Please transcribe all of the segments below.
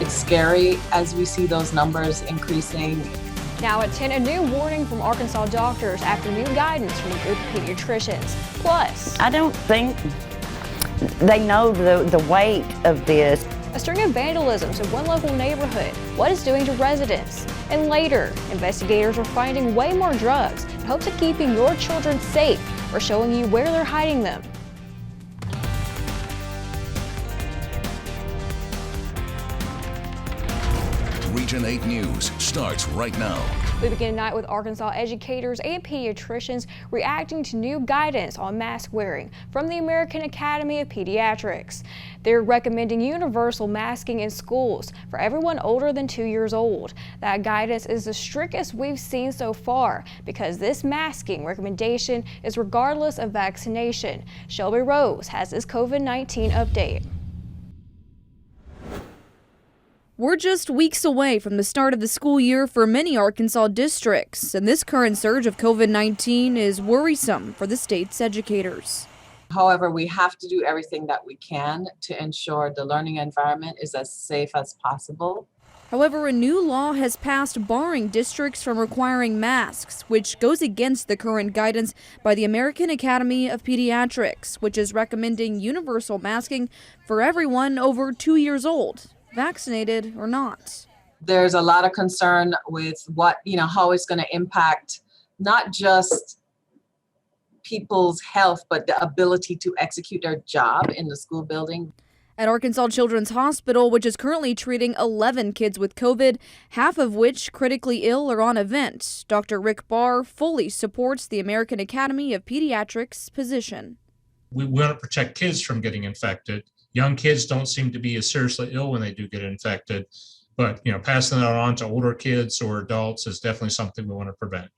It's scary as we see those numbers increasing. Now at 10, a new warning from Arkansas doctors after new guidance from a group of pediatricians. Plus, I don't think they know the weight of this. a string of vandalisms in one local neighborhood, what it's doing to residents. And later, investigators are finding way more drugs in hopes of keeping your children safe or showing you where they're hiding them. Region 8 News starts right now. We begin tonight with Arkansas educators and pediatricians reacting to new guidance on mask wearing from the American Academy of Pediatrics. They're recommending universal masking in schools for everyone older than 2 years old. That guidance is the strictest we've seen so far because this masking recommendation is regardless of vaccination. Shelby Rose has this COVID-19 update. We're just weeks away from the start of the school year for many Arkansas districts, and this current surge of COVID-19 is worrisome for the state's educators. However, we have to do everything that we can to ensure the learning environment is as safe as possible. However, a new law has passed barring districts from requiring masks, which goes against the current guidance by the American Academy of Pediatrics, which is recommending universal masking for everyone over 2 years old, vaccinated or not. There's a lot of concern with how it's going to impact not just people's health, but the ability to execute their job in the school building. At Arkansas Children's Hospital, which is currently treating 11 kids with COVID, half of which critically ill or on a vent, Dr. Rick Barr fully supports the American Academy of Pediatrics position. We want to protect kids from getting infected. Young kids don't seem to be as seriously ill when they do get infected, but passing that on to older kids or adults is definitely something we want to prevent.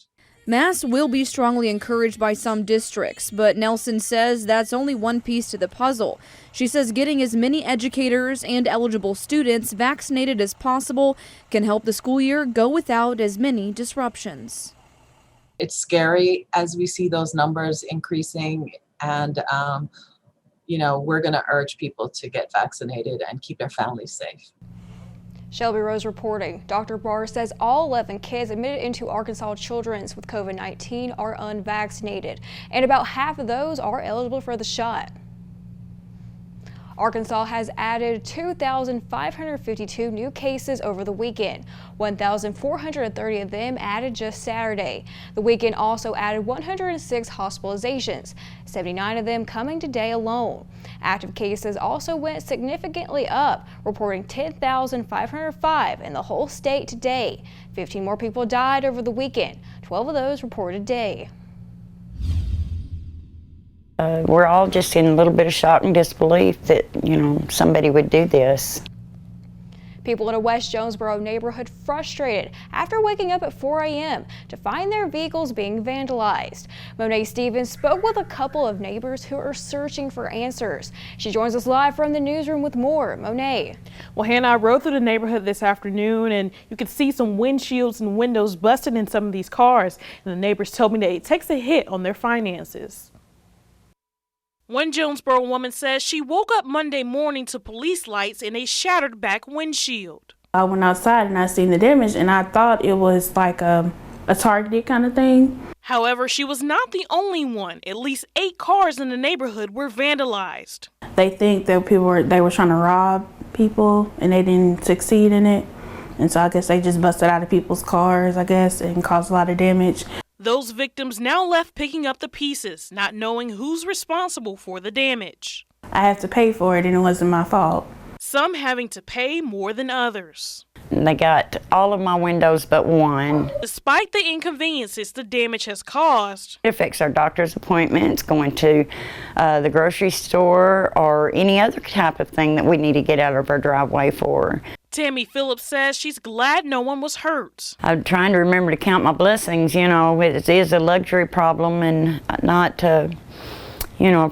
Masks will be strongly encouraged by some districts, but Nelson says that's only one piece to the puzzle. She says getting as many educators and eligible students vaccinated as possible can help the school year go without as many disruptions. It's scary as we see those numbers increasing, and we're going to urge people to get vaccinated and keep their families safe. Shelby Rose reporting. Dr. Barr says all 11 kids admitted into Arkansas Children's with COVID-19 are unvaccinated, and about half of those are eligible for the shot. Arkansas has added 2,552 new cases over the weekend, 1,430 of them added just Saturday. The weekend also added 106 hospitalizations, 79 of them coming today alone. Active cases also went significantly up, reporting 10,505 in the whole state today. 15 more people died over the weekend, 12 of those reported today. We're all just in a little bit of shock and disbelief that, somebody would do this. People in a West Jonesboro neighborhood frustrated after waking up at 4 a.m. to find their vehicles being vandalized. Monet Stevens spoke with a couple of neighbors who are searching for answers. She joins us live from the newsroom with more. Monet. Well, Hannah, I rode through the neighborhood this afternoon, and you could see some windshields and windows busted in some of these cars. And the neighbors told me that it takes a hit on their finances. One Jonesboro woman says she woke up Monday morning to police lights in a shattered back windshield. I went outside and I seen the damage, and I thought it was like a targeted kind of thing. However, she was not the only one. At least 8 cars in the neighborhood were vandalized. They think that they were trying to rob people, and they didn't succeed in it. And so I guess they just busted out of people's cars, and caused a lot of damage. Those victims now left picking up the pieces, not knowing who's responsible for the damage. I have to pay for it, and it wasn't my fault. Some having to pay more than others. They got all of my windows but one. Despite the inconveniences the damage has caused, It affects our doctor's appointments, going to the grocery store, or any other type of thing that we need to get out of our driveway for. Tammy Phillips says she's glad no one was hurt. I'm trying to remember to count my blessings. It is a luxury problem and not, a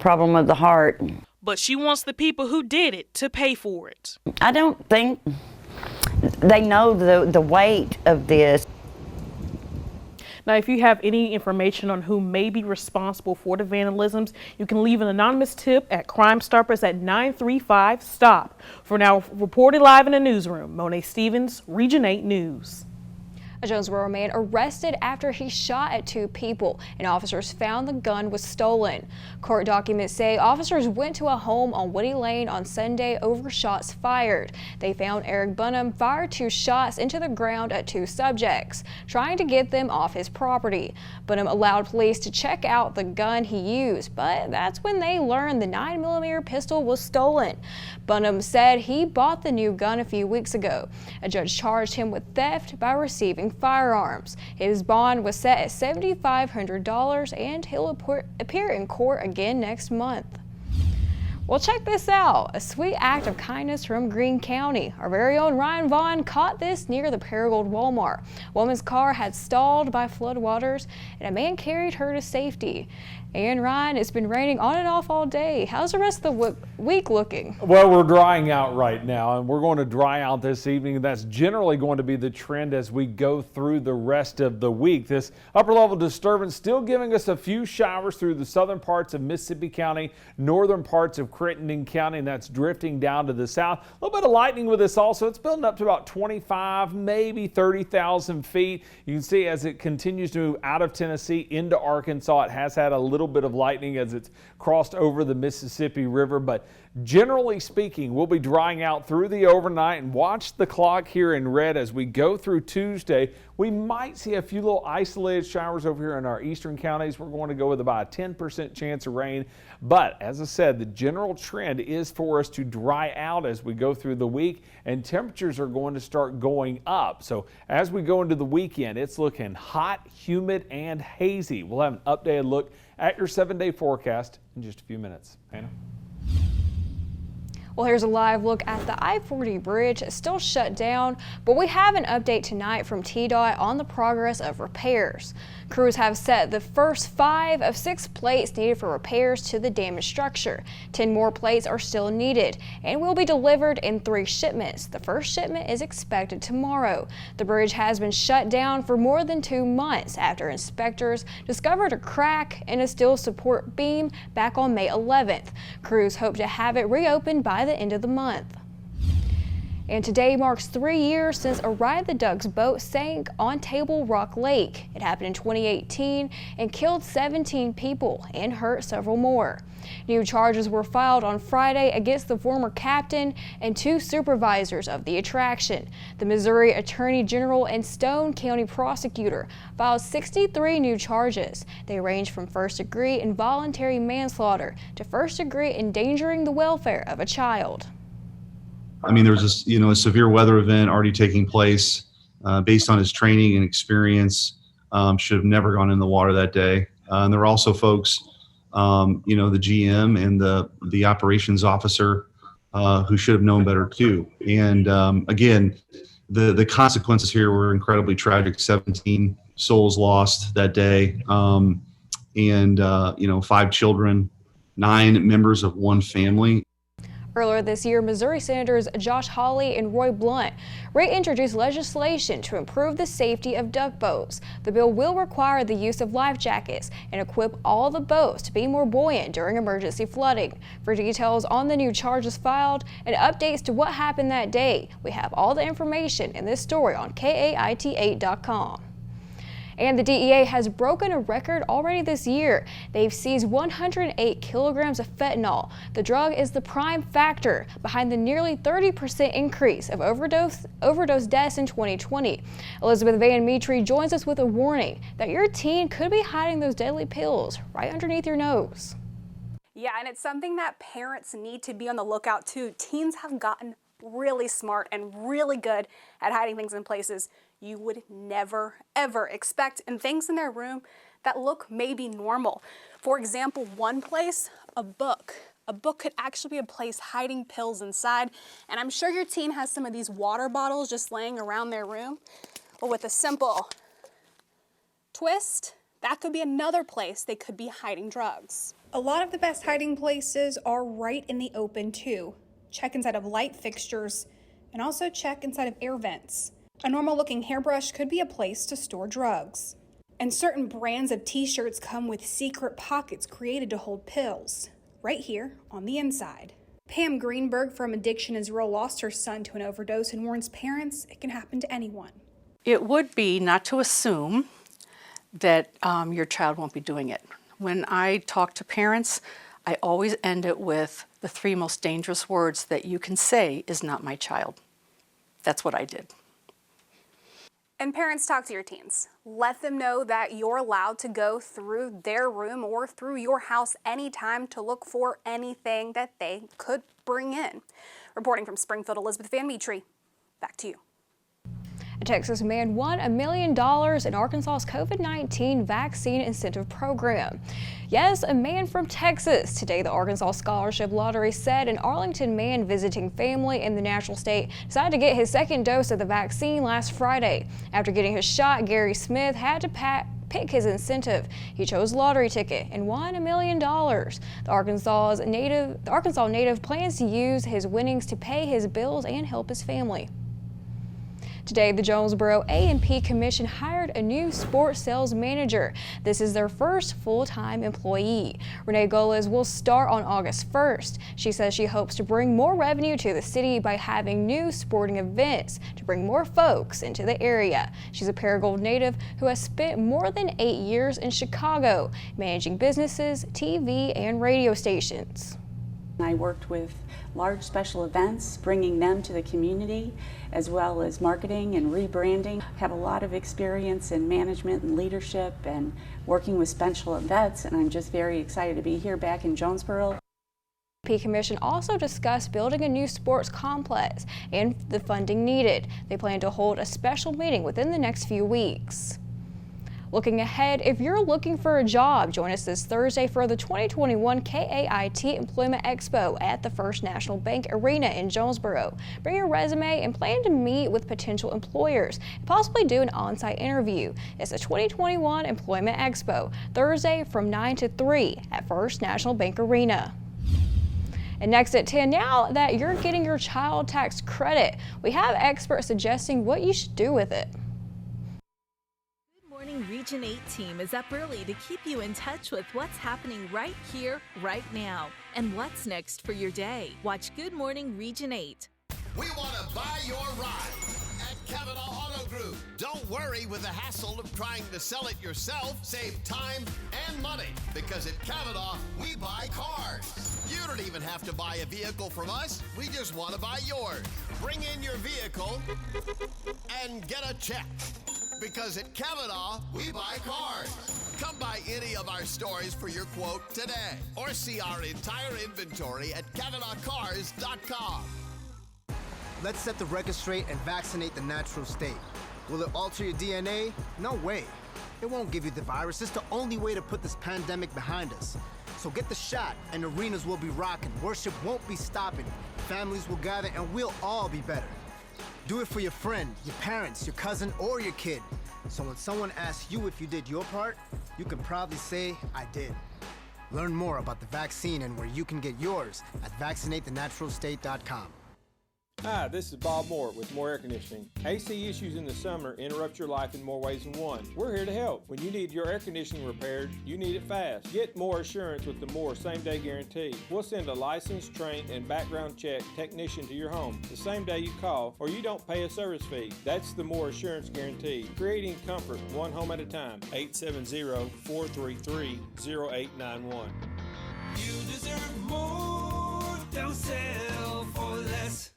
problem of the heart. But she wants the people who did it to pay for it. I don't think they know the weight of this. Now, if you have any information on who may be responsible for the vandalisms, you can leave an anonymous tip at Crime Stoppers at 935-STOP. For now, reported live in the newsroom, Monet Stevens, Region 8 News. A Jonesboro man arrested after he shot at 2 people, and officers found the gun was stolen. Court documents say officers went to a home on Woody Lane on Sunday over shots fired. They found Eric Bunham fired 2 shots into the ground at 2 subjects, trying to get them off his property. Bunham allowed police to check out the gun he used, but that's when they learned the 9mm pistol was stolen. Bunham said he bought the new gun a few weeks ago. A judge charged him with theft by receiving firearms. His bond was set at $7,500 and he'll appear in court again next month. Well, check this out. A sweet act of kindness from Greene County. Our very own Ryan Vaughn caught this near the Paragould Walmart. A woman's car had stalled by floodwaters and a man carried her to safety. And Ryan, it's been raining on and off all day. How's the rest of the week looking? Well, we're drying out right now, and we're going to dry out this evening. That's generally going to be the trend as we go through the rest of the week. This upper level disturbance still giving us a few showers through the southern parts of Mississippi County, northern parts of Crittenden County, and that's drifting down to the south. A little bit of lightning with this also. It's building up to about 25, maybe 30,000 feet. You can see as it continues to move out of Tennessee into Arkansas, it has had a little bit of lightning as it's crossed over the Mississippi River, but generally speaking, we'll be drying out through the overnight. And watch the clock here in red as we go through Tuesday. We might see a few little isolated showers over here in our eastern counties. We're going to go with about a 10% chance of rain, but as I said, the general trend is for us to dry out as we go through the week, and temperatures are going to start going up. So as we go into the weekend, it's looking hot, humid, and hazy. We'll have an updated look at your 7-day forecast in just a few minutes. Hannah? Well, here's a live look at the I-40 bridge. It's still shut down, but we have an update tonight from TDOT on the progress of repairs. Crews have set the first 5 of 6 plates needed for repairs to the damaged structure. 10 more plates are still needed and will be delivered in 3 shipments. The first shipment is expected tomorrow. The bridge has been shut down for more than 2 months after inspectors discovered a crack in a steel support beam back on May 11th. Crews hope to have it reopened by the end of the month. And today marks 3 years since a Ride the Ducks boat sank on Table Rock Lake. It happened in 2018 and killed 17 people and hurt several more. New charges were filed on Friday against the former captain and 2 supervisors of the attraction. The Missouri Attorney General and Stone County prosecutor filed 63 new charges. They range from first-degree involuntary manslaughter to first-degree endangering the welfare of a child. I mean, there was this, a severe weather event already taking place. Based on his training and experience, should have never gone in the water that day. And there were also folks, the GM and the operations officer who should have known better too. And again, the consequences here were incredibly tragic. 17 souls lost that day, and 5 children, 9 members of one family. Earlier this year, Missouri Senators Josh Hawley and Roy Blunt reintroduced legislation to improve the safety of duck boats. The bill will require the use of life jackets and equip all the boats to be more buoyant during emergency flooding. For details on the new charges filed and updates to what happened that day, we have all the information in this story on KAIT8.com. And the DEA has broken a record already this year. They've seized 108 kilograms of fentanyl. The drug is the prime factor behind the nearly 30% increase of overdose deaths in 2020. Elizabeth Van Metre joins us with a warning that your teen could be hiding those deadly pills right underneath your nose. Yeah, and it's something that parents need to be on the lookout too. Teens have gotten really smart and really good at hiding things in places you would never, ever expect, and things in their room that look maybe normal. For example, one place, a book. A book could actually be a place hiding pills inside, and I'm sure your teen has some of these water bottles just laying around their room. Well, with a simple twist, that could be another place they could be hiding drugs. A lot of the best hiding places are right in the open too. Check inside of light fixtures and also check inside of air vents. A normal looking hairbrush could be a place to store drugs. And certain brands of t-shirts come with secret pockets created to hold pills, right here on the inside. Pam Greenberg from Addiction Israel lost her son to an overdose and warns parents it can happen to anyone. It would be not to assume that your child won't be doing it. When I talk to parents, I always end it with the 3 most dangerous words that you can say is not my child. That's what I did. And parents, talk to your teens. Let them know that you're allowed to go through their room or through your house anytime to look for anything that they could bring in. Reporting from Springfield, Elizabeth Van Metre, back to you. A Texas man won $1 million in Arkansas's COVID-19 vaccine incentive program. Yes, a man from Texas. Today, the Arkansas Scholarship Lottery said an Arlington man visiting family in the national state decided to get his second dose of the vaccine last Friday. After getting his shot, Gary Smith had to pick his incentive. He chose a lottery ticket and won $1 million. The Arkansas native plans to use his winnings to pay his bills and help his family. Today, the Jonesboro A&P Commission hired a new sports sales manager. This is their first full-time employee. Renee Goles will start on August 1st. She says she hopes to bring more revenue to the city by having new sporting events to bring more folks into the area. She's a Paragould native who has spent more than 8 years in Chicago, managing businesses, TV, and radio stations. I worked with large special events, bringing them to the community, as well as marketing and rebranding. I have a lot of experience in management and leadership and working with special events, and I'm just very excited to be here back in Jonesboro. The Commission also discussed building a new sports complex and the funding needed. They plan to hold a special meeting within the next few weeks. Looking ahead, if you're looking for a job, join us this Thursday for the 2021 KAIT Employment Expo at the First National Bank Arena in Jonesboro. Bring your resume and plan to meet with potential employers and possibly do an on-site interview. It's the 2021 Employment Expo, Thursday from 9 to 3 at First National Bank Arena. And next at 10, now that you're getting your child tax credit, we have experts suggesting what you should do with it. Region 8 team is up early to keep you in touch with what's happening right here, right now, and what's next for your day. Watch Good Morning Region 8. We want to buy your ride at Capital Auto Group. Don't worry with the hassle of trying to sell it yourself. Save time and money because at Capital, we buy cars. You don't even have to buy a vehicle from us. We just want to buy yours. Bring in your vehicle and get a check. Because at Kavanaugh, we buy cars. Come by any of our stores for your quote today. Or see our entire inventory at KavanaughCars.com. Let's set the record straight and vaccinate the natural state. Will it alter your DNA? No way. It won't give you the virus. It's the only way to put this pandemic behind us. So get the shot and arenas will be rocking. Worship won't be stopping. Families will gather and we'll all be better. Do it for your friend, your parents, your cousin, or your kid. So when someone asks you if you did your part, you can proudly say, I did. Learn more about the vaccine and where you can get yours at vaccinatethenaturalstate.com. Hi, this is Bob Moore with Moore Air Conditioning. AC issues in the summer interrupt your life in more ways than one. We're here to help. When you need your air conditioning repaired, you need it fast. Get Moore Assurance with the Moore same-day guarantee. We'll send a licensed, trained, and background check technician to your home the same day you call, or you don't pay a service fee. That's the Moore Assurance guarantee. Creating comfort one home at a time. 870-433-0891. You deserve more. Don't settle for less.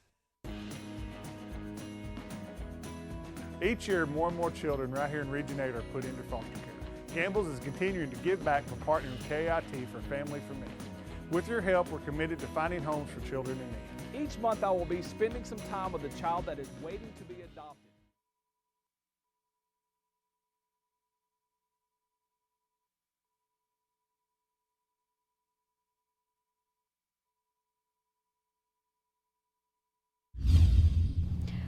Each year, more and more children right here in Region 8 are put into foster care. Campbell's is continuing to give back for partnering with KAIT for Family for Me. With your help, we're committed to finding homes for children in need. Each month, I will be spending some time with a child that is waiting to be adopted.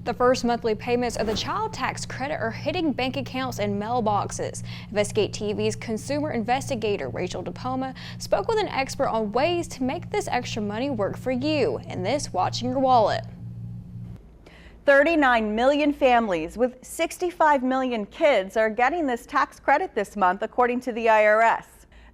The first monthly payments of the child tax credit are hitting bank accounts and mailboxes. Investigate TV's consumer investigator Rachel DePoma spoke with an expert on ways to make this extra money work for you, and this watching your wallet. 39 million families with 65 million kids are getting this tax credit this month, according to the IRS.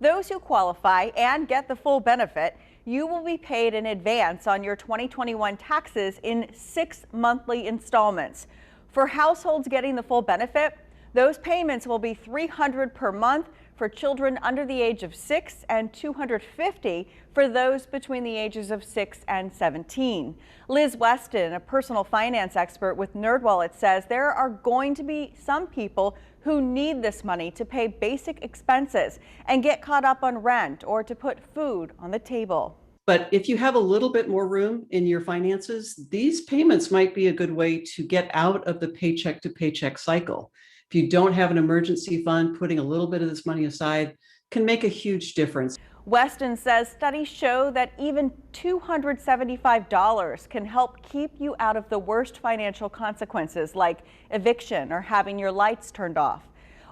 Those who qualify and get the full benefit, you will be paid in advance on your 2021 taxes in 6 monthly installments. For households getting the full benefit, those payments will be $300 per month for children under the age of 6 and $250 for those between the ages of 6 and 17. Liz Weston, a personal finance expert with NerdWallet, says there are going to be some people who need this money to pay basic expenses and get caught up on rent or to put food on the table. But if you have a little bit more room in your finances, these payments might be a good way to get out of the paycheck to paycheck cycle. If you don't have an emergency fund, putting a little bit of this money aside can make a huge difference. Weston says studies show that even $275 can help keep you out of the worst financial consequences like eviction or having your lights turned off.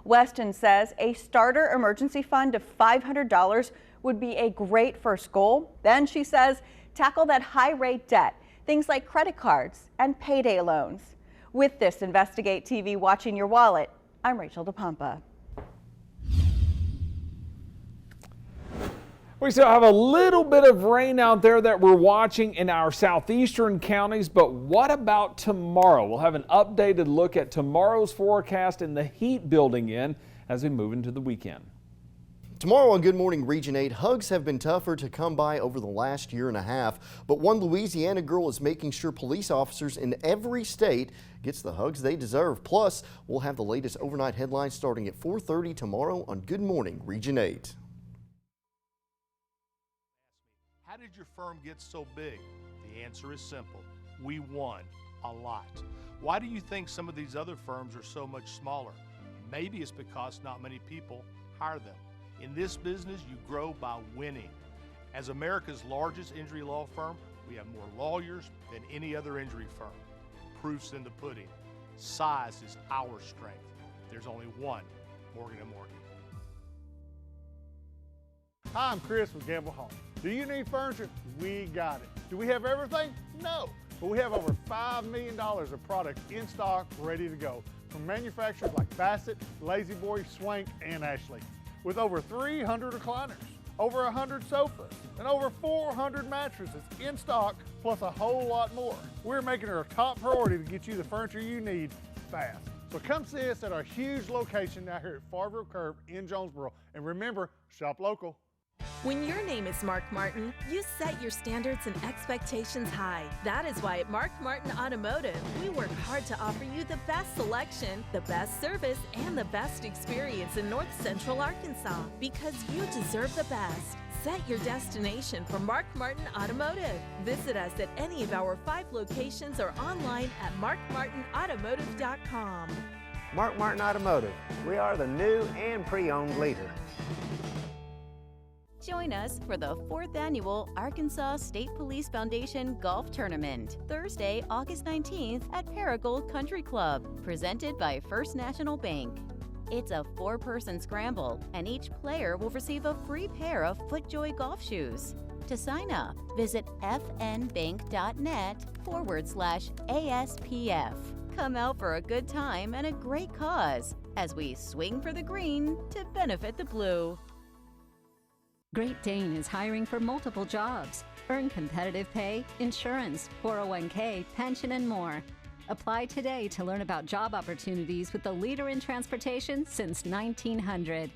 Weston says a starter emergency fund of $500 would be a great first goal. Then she says tackle that high rate debt, things like credit cards and payday loans. With this Investigate TV Watching Your Wallet, I'm Rachel DePompa. We still have a little bit of rain out there that we're watching in our southeastern counties, but what about tomorrow? We'll have an updated look at tomorrow's forecast and the heat building in as we move into the weekend. Tomorrow on Good Morning Region 8, hugs have been tougher to come by over the last year and a half, but one Louisiana girl is making sure police officers in every state gets the hugs they deserve. Plus, we'll have the latest overnight headlines starting at 4:30 tomorrow on Good Morning Region 8. How did your firm get so big? The answer is simple. We won a lot. Why do you think some of these other firms are so much smaller? Maybe it's because not many people hire them. In this business, you grow by winning. As America's largest injury law firm, we have more lawyers than any other injury firm. Proof's in the pudding. Size is our strength. There's only one Morgan & Morgan. Hi, I'm Chris with Campbell KAIT. Do you need furniture? We got it. Do we have everything? No, but we have over $5 million of product in stock ready to go from manufacturers like Bassett, Lazy Boy, Swank, and Ashley. With over 300 recliners, over 100 sofas, and over 400 mattresses in stock, plus a whole lot more. We're making it our top priority to get you the furniture you need fast. So come see us at our huge location out here at Farville Curve in Jonesboro. And remember, shop local. When your name is Mark Martin, you set your standards and expectations high. That is why at Mark Martin Automotive, we work hard to offer you the best selection, the best service, and the best experience in North Central Arkansas. Because you deserve the best. Set your destination for Mark Martin Automotive. Visit us at any of our 5 locations or online at markmartinautomotive.com. Mark Martin Automotive. We are the new and pre-owned leader. Join us for the 4th Annual Arkansas State Police Foundation Golf Tournament, Thursday, August 19th at Paragould Country Club, presented by First National Bank. It's a 4-person scramble, and each player will receive a free pair of FootJoy golf shoes. To sign up, visit fnbank.net/ASPF. Come out for a good time and a great cause as we swing for the green to benefit the blue. Great Dane is hiring for multiple jobs. Earn competitive pay, insurance, 401k, pension, and more. Apply today to learn about job opportunities with the leader in transportation since 1900.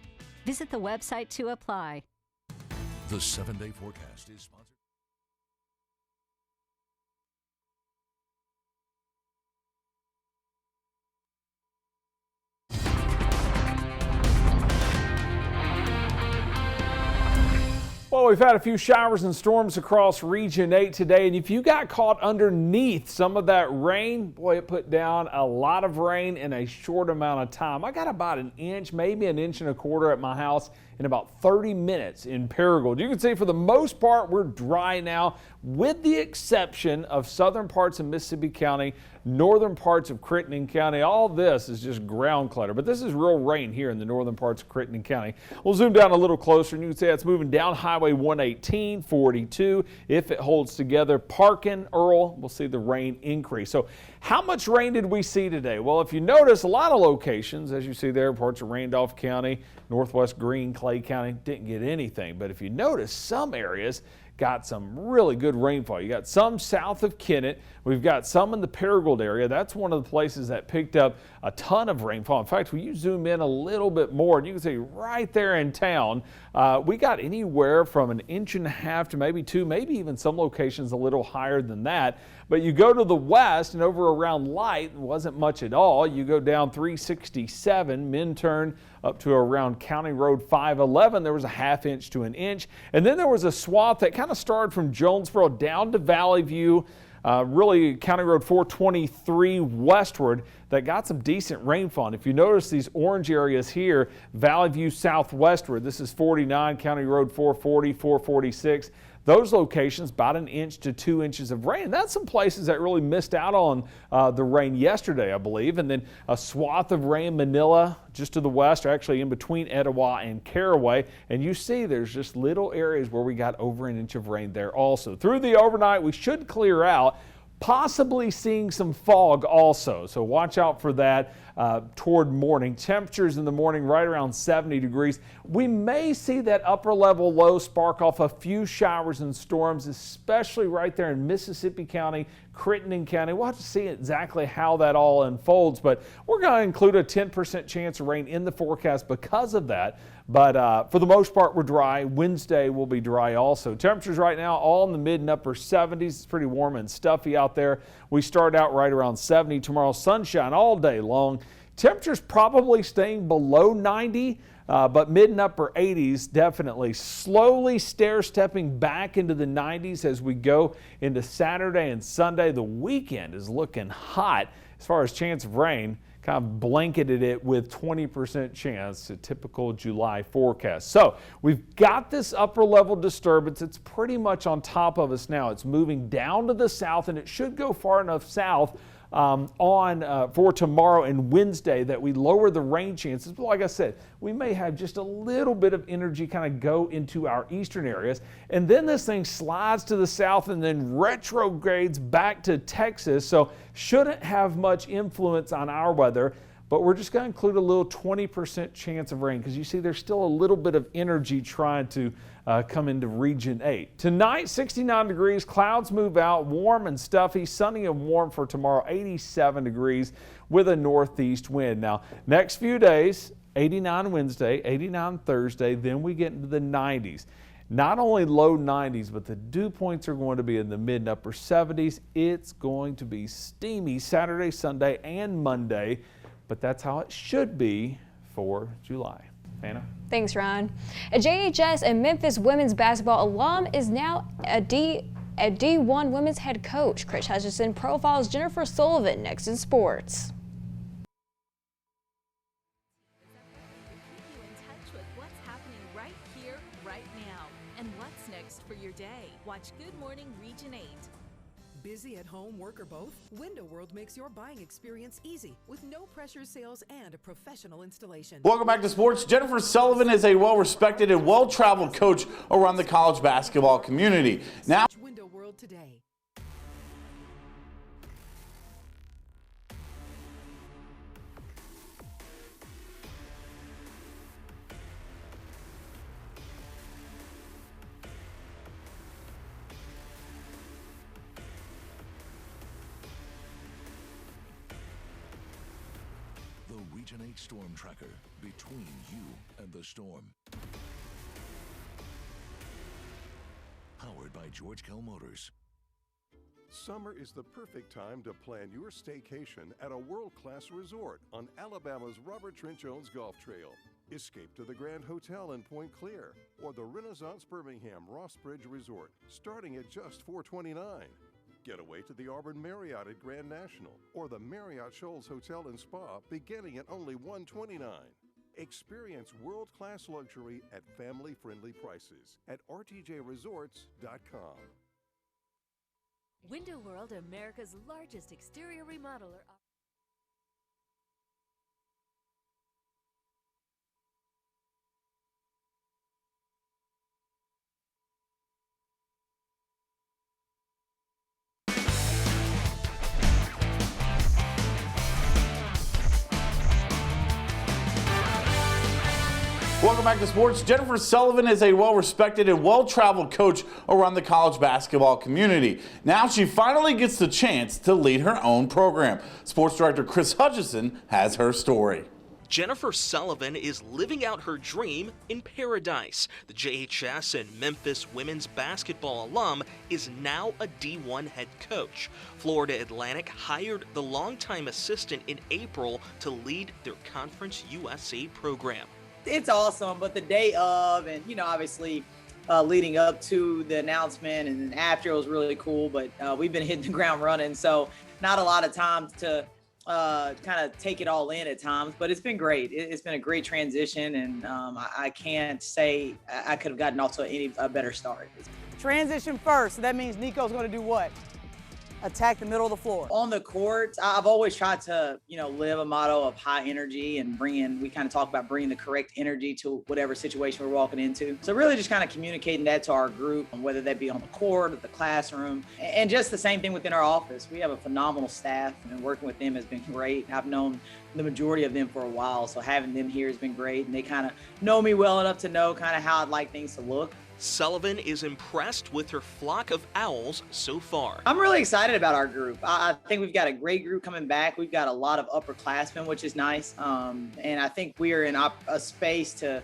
Visit the website to apply. The 7-day forecast is sponsored. Well, we've had a few showers and storms across Region 8 today, and if you got caught underneath some of that rain, boy, it put down a lot of rain in a short amount of time. I got about an inch, maybe an inch and a quarter at my house in about 30 minutes in Paragould. You can see for the most part we're dry now, with the exception of southern parts of Mississippi County, northern parts of Crittenden County. All this is just ground clutter, but this is real rain here in the northern parts of Crittenden County. We'll zoom down a little closer and you can see it's moving down Highway 118, 42. If it holds together, Parkin, Earl, we'll see the rain increase. So how much rain did we see today? Well, if you notice, a lot of locations, as you see there, parts of Randolph County, Northwest Greene, Clay County, didn't get anything. But if you notice, some areas got some really good rainfall. You got some south of Kennett. We've got some in the Paragould area. That's one of the places that picked up a ton of rainfall. In fact, when you zoom in a little bit more, you can see right there in town, we got anywhere from 1.5 inches to maybe 2, maybe even some locations a little higher than that. But you go to the west and over around Light, wasn't much at all. You go down 367, Minturn, up to around County Road 511, there was 1/2 inch to 1 inch. And then there was a swath that kind of started from Jonesboro down to Valley View, really County Road 423 westward, that got some decent rainfall. And if you notice these orange areas here, Valley View southwestward, this is 49, County Road 440, 446. Those locations, about 1 inch to 2 inches of rain. That's some places that really missed out on the rain yesterday, I believe. And then a swath of rain, Manila, just to the west, actually in between Etowah and Caraway. And you see there's just little areas where we got over 1 inch of rain there also. Through the overnight, we should clear out, possibly seeing some fog also. So watch out for that toward morning. Temperatures in the morning right around 70 degrees. We may see that upper level low spark off a few showers and storms, especially right there in Mississippi County, Crittenden County. We'll have to see exactly how that all unfolds, but we're going to include a 10% chance of rain in the forecast because of that. But for the most part, we're dry. Wednesday will be dry also. Temperatures right now all in the mid and upper 70s. It's pretty warm and stuffy out there. We start out right around 70. Tomorrow, sunshine all day long. Temperatures probably staying below 90, but mid and upper 80s definitely. Slowly stair-stepping back into the 90s as we go into Saturday and Sunday. The weekend is looking hot as far as chance of rain. Kind of blanketed it with 20% chance, a typical July forecast. So we've got this upper level disturbance. It's pretty much on top of us now. It's moving down to the south, and it should go far enough south for tomorrow and Wednesday that we lower the rain chances. But like I said, we may have just a little bit of energy kind of go into our eastern areas. And then this thing slides to the south and then retrogrades back to Texas. So shouldn't have much influence on our weather. But we're just going to include a little 20% chance of rain because you see there's still a little bit of energy trying to come into Region 8. Tonight, 69 degrees, clouds move out, warm and stuffy, sunny and warm for tomorrow, 87 degrees with a northeast wind. Now, next few days, 89 Wednesday, 89 Thursday, then we get into the 90s. Not only low 90s, but the dew points are going to be in the mid and upper 70s. It's going to be steamy Saturday, Sunday, and Monday. But that's how it should be for July. Anna? Thanks, Ron. A JHS and Memphis women's basketball alum is now a D1 women's head coach. Chris Hutchison profiles Jennifer Sullivan next in sports. In touch with what's happening right here, right now. And what's next for your day? Watch Good Morning Region 8. Busy at home, work, or both? Window World makes your buying experience easy with no pressure sales and a professional installation. Welcome back to sports. Jennifer Sullivan is a well-respected and well-traveled coach around the college basketball community. Now, Window World today. Region 8 Storm Tracker, between you and the storm. Powered by George Kell Motors. Summer is the perfect time to plan your staycation at a world-class resort on Alabama's Robert Trent Jones Golf Trail. Escape to the Grand Hotel in Point Clear or the Renaissance Birmingham Ross Bridge Resort, starting at just $429. Get away to the Auburn Marriott at Grand National or the Marriott Shoals Hotel and Spa beginning at only $129. Experience world-class luxury at family-friendly prices at rtjresorts.com. Window World, America's largest exterior remodeler. Welcome back to sports. Jennifer Sullivan is a well-respected and well-traveled coach around the college basketball community. Now she finally gets the chance to lead her own program. Sports director Chris Hutchison has her story. Jennifer Sullivan is living out her dream in paradise. The JHS and Memphis women's basketball alum is now a D1 head coach. Florida Atlantic hired the longtime assistant in April to lead their Conference USA program. It's awesome, but the day of, and obviously leading up to the announcement and after, it was really cool, but we've been hitting the ground running, so not a lot of time to kind of take it all in at times, but it's been great. It's been a great transition, and I can't say I could have gotten off to a better start. Transition first, so that means Nico's going to do what? Attack the middle of the floor. On the court, I've always tried to, live a motto of high energy and we kind of talk about bringing the correct energy to whatever situation we're walking into. So really just kind of communicating that to our group, whether that be on the court or the classroom, and just the same thing within our office. We have a phenomenal staff, and working with them has been great. I've known the majority of them for a while, so having them here has been great, and they kind of know me well enough to know kind of how I'd like things to look. Sullivan is impressed with her flock of owls so far. I'm really excited about our group. I think we've got a great group coming back. We've got a lot of upperclassmen, which is nice. And I think we are in a space to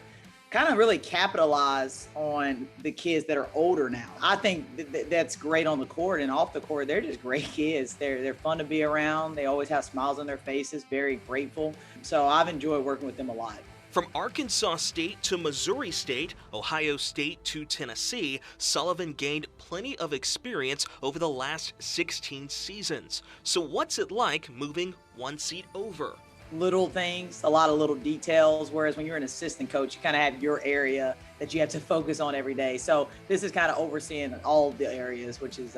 kind of really capitalize on the kids that are older now. I think that's great on the court, and off the court, they're just great kids. They're fun to be around. They always have smiles on their faces, very grateful. So I've enjoyed working with them a lot. From Arkansas State to Missouri State, Ohio State to Tennessee, Sullivan gained plenty of experience over the last 16 seasons. So what's it like moving one seat over? Little things, a lot of little details, whereas when you're an assistant coach, you kind of have your area that you have to focus on every day. So this is kind of overseeing all the areas, which is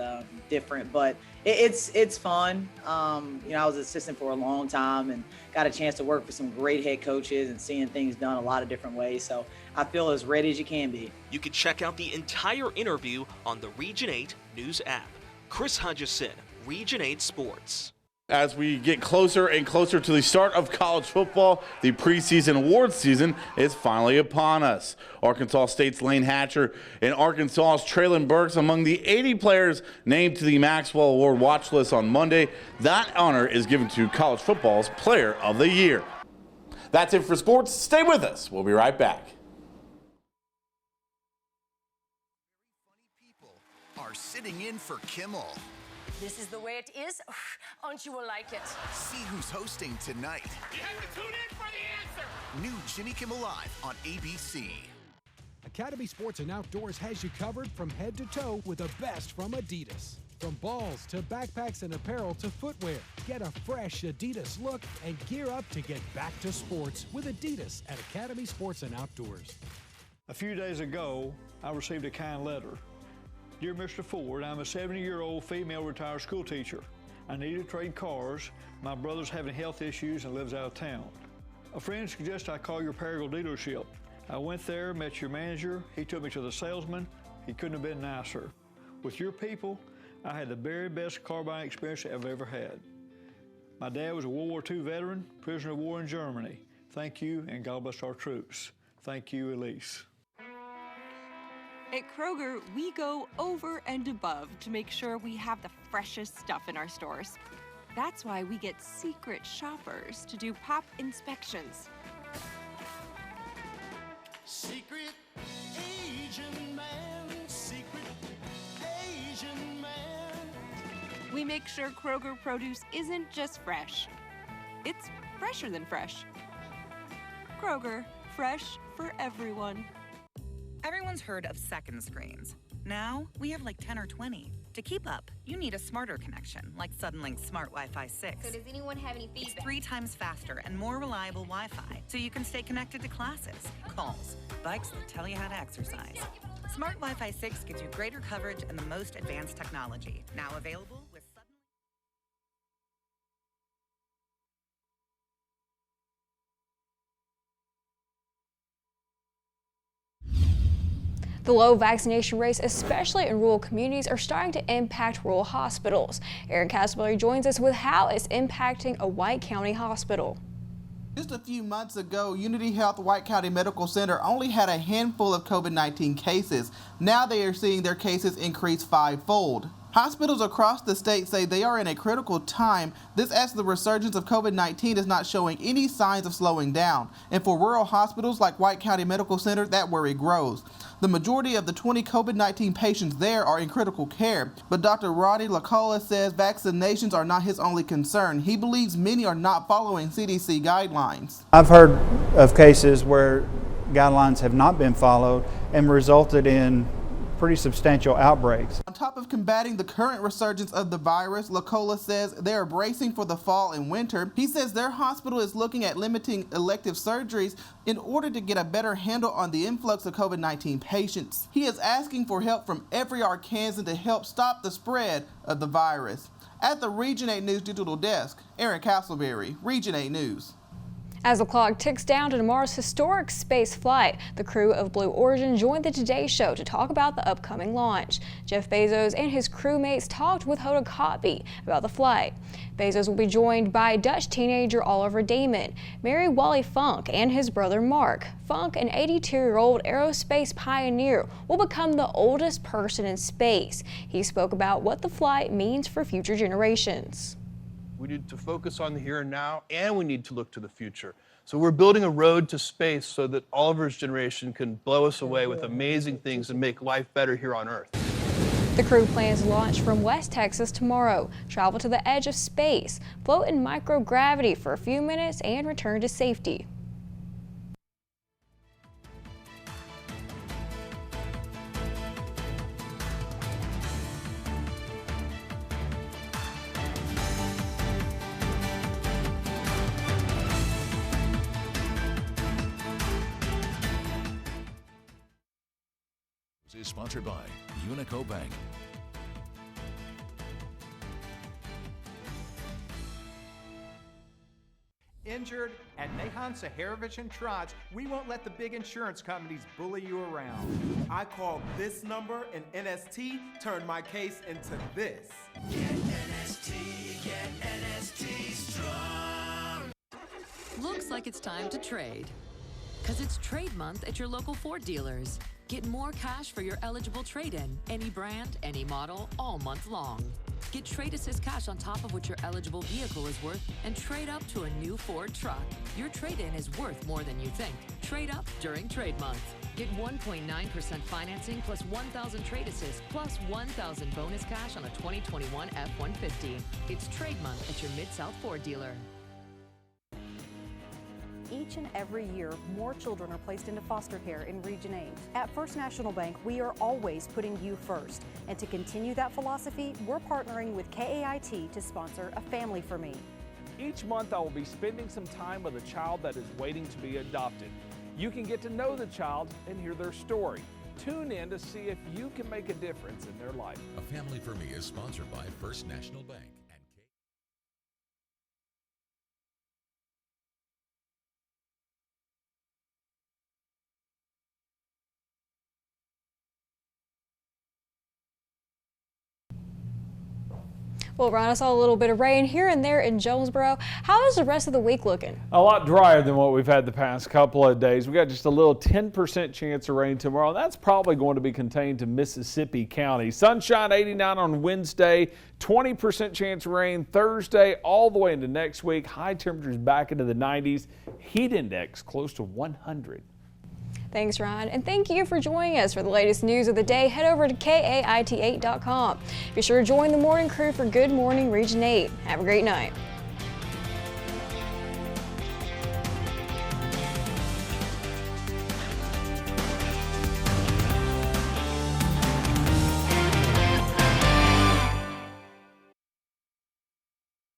different, but it's fun. I was an assistant for a long time and got a chance to work for some great head coaches and seeing things done a lot of different ways. So I feel as ready as you can be. You can check out the entire interview on the Region 8 News app. Chris Hutchison, Region 8 Sports. As we get closer and closer to the start of college football, the preseason awards season is finally upon us. Arkansas State's Lane Hatcher and Arkansas's Traylon Burks among the 80 players named to the Maxwell Award watch list on Monday. That honor is given to college football's Player of the Year. That's it for sports. Stay with us. We'll be right back. People are sitting in for Kimmel. This is the way it is. Aren't you will like it? See who's hosting tonight. You have to tune in for the answer. New Jimmy Kimmel Live on ABC. Academy Sports and Outdoors has you covered from head to toe with the best from Adidas. From balls to backpacks and apparel to footwear, get a fresh Adidas look and gear up to get back to sports with Adidas at Academy Sports and Outdoors. A few days ago, I received a kind letter. Dear Mr. Ford, I'm a 70-year-old female retired school teacher. I need to trade cars. My brother's having health issues and lives out of town. A friend suggested I call your Paragould dealership. I went there, met your manager. He took me to the salesman. He couldn't have been nicer. With your people, I had the very best car buying experience I've ever had. My dad was a World War II veteran, prisoner of war in Germany. Thank you, and God bless our troops. Thank you, Elise. At Kroger, we go over and above to make sure we have the freshest stuff in our stores. That's why we get secret shoppers to do pop inspections. Secret Asian man, secret Asian man. We make sure Kroger produce isn't just fresh. It's fresher than fresh. Kroger, fresh for everyone. Everyone's heard of second screens. Now, we have like 10 or 20. To keep up, you need a smarter connection, like Suddenlink's Smart Wi-Fi 6. So does anyone have any feedback? It's 3 times faster and more reliable Wi-Fi, so you can stay connected to classes, calls, bikes that tell you how to exercise. Smart Wi-Fi 6 gives you greater coverage and the most advanced technology. Now available with The low vaccination rates, especially in rural communities, are starting to impact rural hospitals. Aaron Castleberry joins us with how it's impacting a White County hospital. Just a few months ago, Unity Health White County Medical Center only had a handful of COVID-19 cases. Now they are seeing their cases increase 5-fold. Hospitals across the state say they are in a critical time. This as the resurgence of COVID-19 is not showing any signs of slowing down. And for rural hospitals like White County Medical Center, that worry grows. The majority of the 20 COVID-19 patients there are in critical care. But Dr. Rodney LaColla says vaccinations are not his only concern. He believes many are not following CDC guidelines. I've heard of cases where guidelines have not been followed and resulted in pretty substantial outbreaks. On top of combating the current resurgence of the virus, LaColla says they are bracing for the fall and winter. He says their hospital is looking at limiting elective surgeries in order to get a better handle on the influx of COVID-19 patients. He is asking for help from every Arkansan to help stop the spread of the virus. At the Region 8 News Digital Desk, Aaron Castleberry, Region 8 News. As the clock ticks down to tomorrow's historic space flight, the crew of Blue Origin joined the Today Show to talk about the upcoming launch. Jeff Bezos and his crewmates talked with Hoda Kotb about the flight. Bezos will be joined by Dutch teenager Oliver Damon, Mary Wally Funk, and his brother Mark. Funk, an 82-year-old aerospace pioneer, will become the oldest person in space. He spoke about what the flight means for future generations. We need to focus on the here and now, and we need to look to the future. So we're building a road to space so that Oliver's generation can blow us away with amazing things and make life better here on Earth. The crew plans to launch from West Texas tomorrow, travel to the edge of space, float in microgravity for a few minutes, and return to safety. Is sponsored by Unico Bank. Injured? At Nahan Saharovich and Trotz, we won't let the big insurance companies bully you around. I called this number and NST turned my case into this. Get NST strong. Looks like it's time to trade. Because it's trade month at your local Ford dealers. Get more cash for your eligible trade-in. Any brand, any model, all month long. Get Trade Assist cash on top of what your eligible vehicle is worth and trade up to a new Ford truck. Your trade-in is worth more than you think. Trade up during Trade Month. Get 1.9% financing plus 1,000 Trade Assist plus 1,000 bonus cash on a 2021 F-150. It's Trade Month at your Mid-South Ford dealer. Each and every year, more children are placed into foster care in Region 8. At First National Bank, we are always putting you first. And to continue that philosophy, we're partnering with KAIT to sponsor A Family for Me. Each month, I will be spending some time with a child that is waiting to be adopted. You can get to know the child and hear their story. Tune in to see if you can make a difference in their life. A Family for Me is sponsored by First National Bank. Well, Ron, I saw a little bit of rain here and there in Jonesboro. How is the rest of the week looking? A lot drier than what we've had the past couple of days. We got just a little 10% chance of rain tomorrow. That's probably going to be contained to Mississippi County. Sunshine 89 on Wednesday, 20% chance of rain Thursday all the way into next week. High temperatures back into the 90s. Heat index close to 100. Thanks, Ryan, and thank you for joining us. For the latest news of the day, head over to KAIT8.com. Be sure to join the morning crew for Good Morning Region 8. Have a great night.